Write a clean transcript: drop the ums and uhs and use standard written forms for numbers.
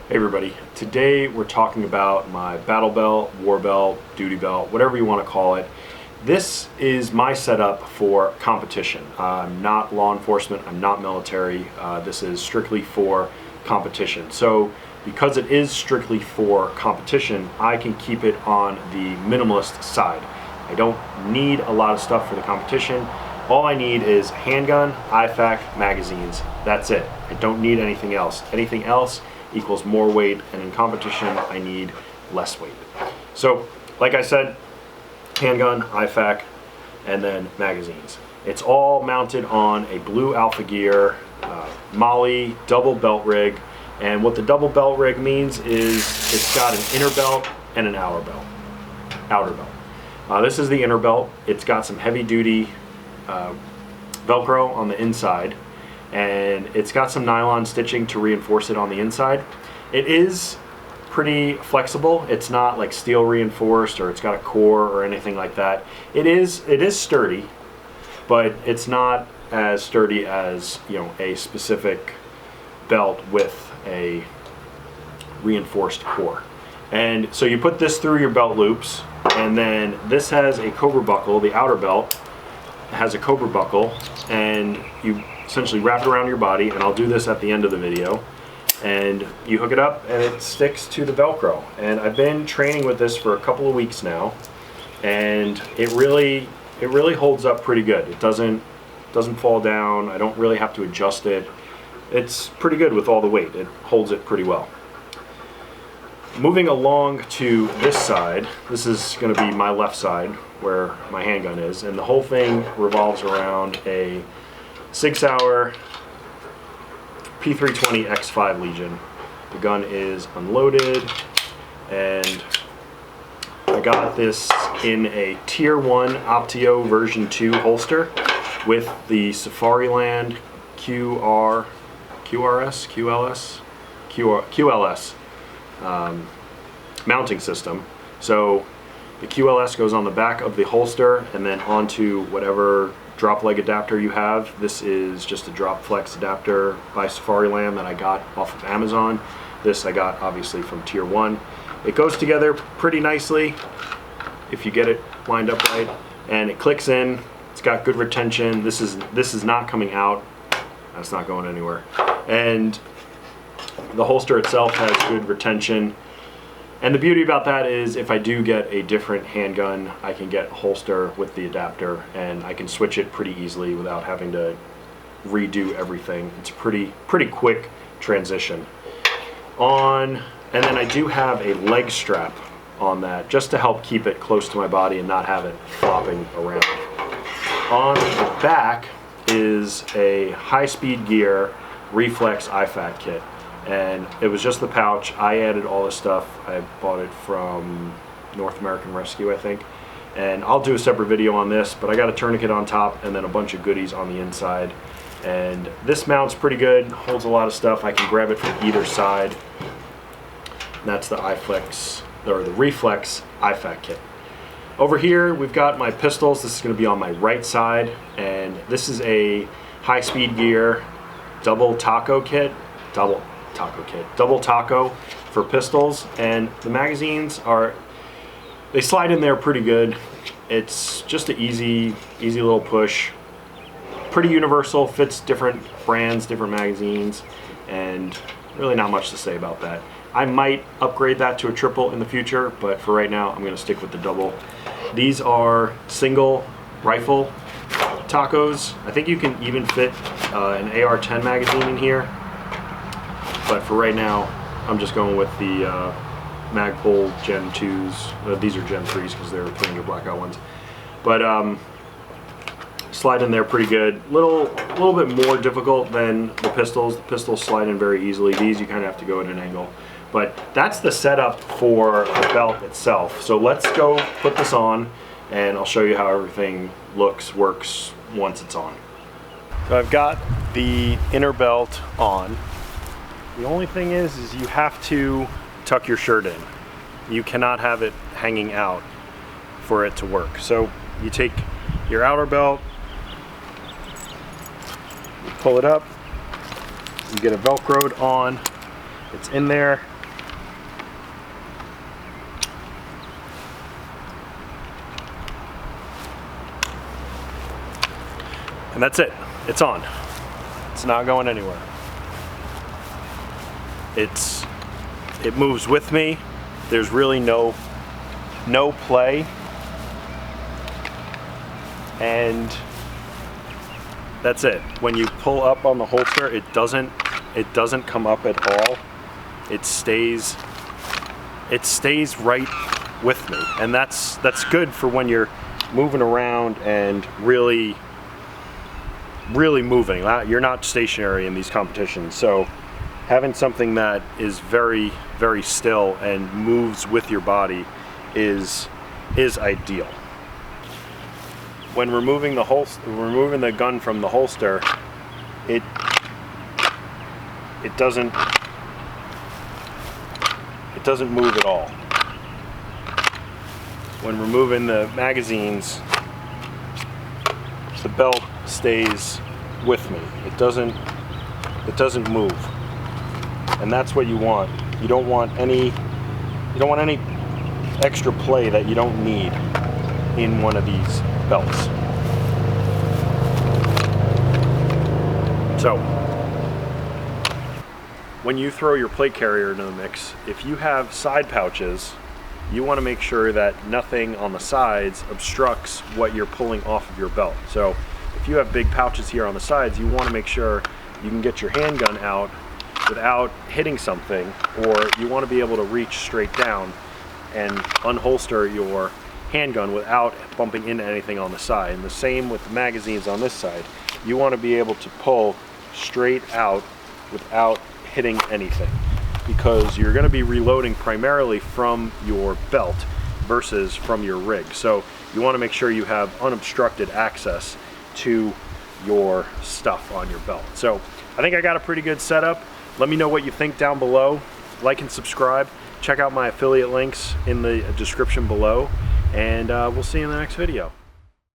Hey everybody, today we're talking about my battle belt, war belt, duty belt, whatever you want to call it. This is my setup for competition. I'm not law enforcement, I'm not military. This is strictly for competition. So because it is strictly for competition, I can keep it on the minimalist side. I don't need a lot of stuff for the competition. All I need is handgun, IFAK, magazines. That's it. I don't need anything else. Anything else equals more weight, and in competition I need less weight. So like I said, handgun, IFAK, and then magazines. It's all mounted on a blue Alpha Gear Molly double belt rig, and what the double belt rig means is it's got an inner belt and an outer belt. This is the inner belt. It's got some heavy duty Velcro on the inside, and it's got some nylon stitching to reinforce it on the inside. It is pretty flexible. It's not like steel reinforced or it's got a core or anything like that. It is sturdy, but it's not as sturdy as, you know, a specific belt with a reinforced core. And so you put this through your belt loops, and then this has a cobra buckle. The outer belt has a cobra buckle, and you essentially wrap it around your body, and I'll do this at the end of the video, and you hook it up and it sticks to the Velcro. And I've been training with this for a couple of weeks now, and it really holds up pretty good. It doesn't fall down. I don't really have to adjust it. It's pretty good with all the weight. It holds it pretty well. Moving along to this side, this is going to be my left side where my handgun is, and the whole thing revolves around a Sig Sauer P320 X5 Legion. The gun is unloaded, and I got this in a Tier 1 Optio version 2 holster with the Safariland QLS mounting system. So the QLS goes on the back of the holster and then onto whatever drop leg adapter you have. This is just a drop flex adapter by Safariland that I got off of Amazon. This I got obviously from Tier 1. It goes together pretty nicely if you get it lined up right, and it clicks in. It's got good retention. This is not coming out. That's not going anywhere. And the holster itself has good retention. And the beauty about that is if I do get a different handgun, I can get a holster with the adapter, and I can switch it pretty easily without having to redo everything. It's a pretty quick transition. And then I do have a leg strap on that just to help keep it close to my body and not have it flopping around. On the back is a high-speed gear reflex IFAK kit. And it was just the pouch. I added all this stuff. I bought it from North American Rescue, I think. And I'll do a separate video on this, but I got a tourniquet on top and then a bunch of goodies on the inside. And this mount's pretty good, holds a lot of stuff. I can grab it from either side. And that's the the reflex IFAK kit. Over here, we've got my pistols. This is going to be on my right side, and this is a high-speed gear double taco for pistols, and the magazines they slide in there pretty good. It's just an easy little push, pretty universal, fits different brands, different magazines, and really not much to say about that. I might upgrade that to a triple in the future, but for right now I'm going to stick with the double. These are single rifle tacos. I think you can even fit an AR-10 magazine in here. But for right now, I'm just going with the Magpul Gen 2s. These are Gen 3s because they're 300 blackout ones. But slide in there pretty good. Little bit more difficult than the pistols. The pistols slide in very easily. These you kind of have to go at an angle. But that's the setup for the belt itself. So let's go put this on, and I'll show you how everything works once it's on. So I've got the inner belt on. The only thing is you have to tuck your shirt in. You cannot have it hanging out for it to work. So you take your outer belt, you pull it up, you get it Velcroed on, it's in there, And that's it. It's on. It's not going anywhere. It moves with me. There's really no play. And that's it. When you pull up on the holster, it doesn't come up at all. It stays right with me. And that's good for when you're moving around and really moving. You're not stationary in these competitions. So having something that is very, very still and moves with your body is ideal. When removing the gun from the holster, it doesn't move at all. When removing the magazines, the belt stays with me. It doesn't move. And that's what you want. You don't want any extra play that you don't need in one of these belts. So, when you throw your plate carrier into the mix, if you have side pouches, you want to make sure that nothing on the sides obstructs what you're pulling off of your belt. So if you have big pouches here on the sides, you want to make sure you can get your handgun out without hitting something, or you want to be able to reach straight down and unholster your handgun without bumping into anything on the side. And the same with the magazines on this side. You want to be able to pull straight out without hitting anything, because you're going to be reloading primarily from your belt versus from your rig. So you want to make sure you have unobstructed access to your stuff on your belt. So I think I got a pretty good setup. Let me know what you think down below. Like and subscribe. Check out my affiliate links in the description below, and we'll see you in the next video.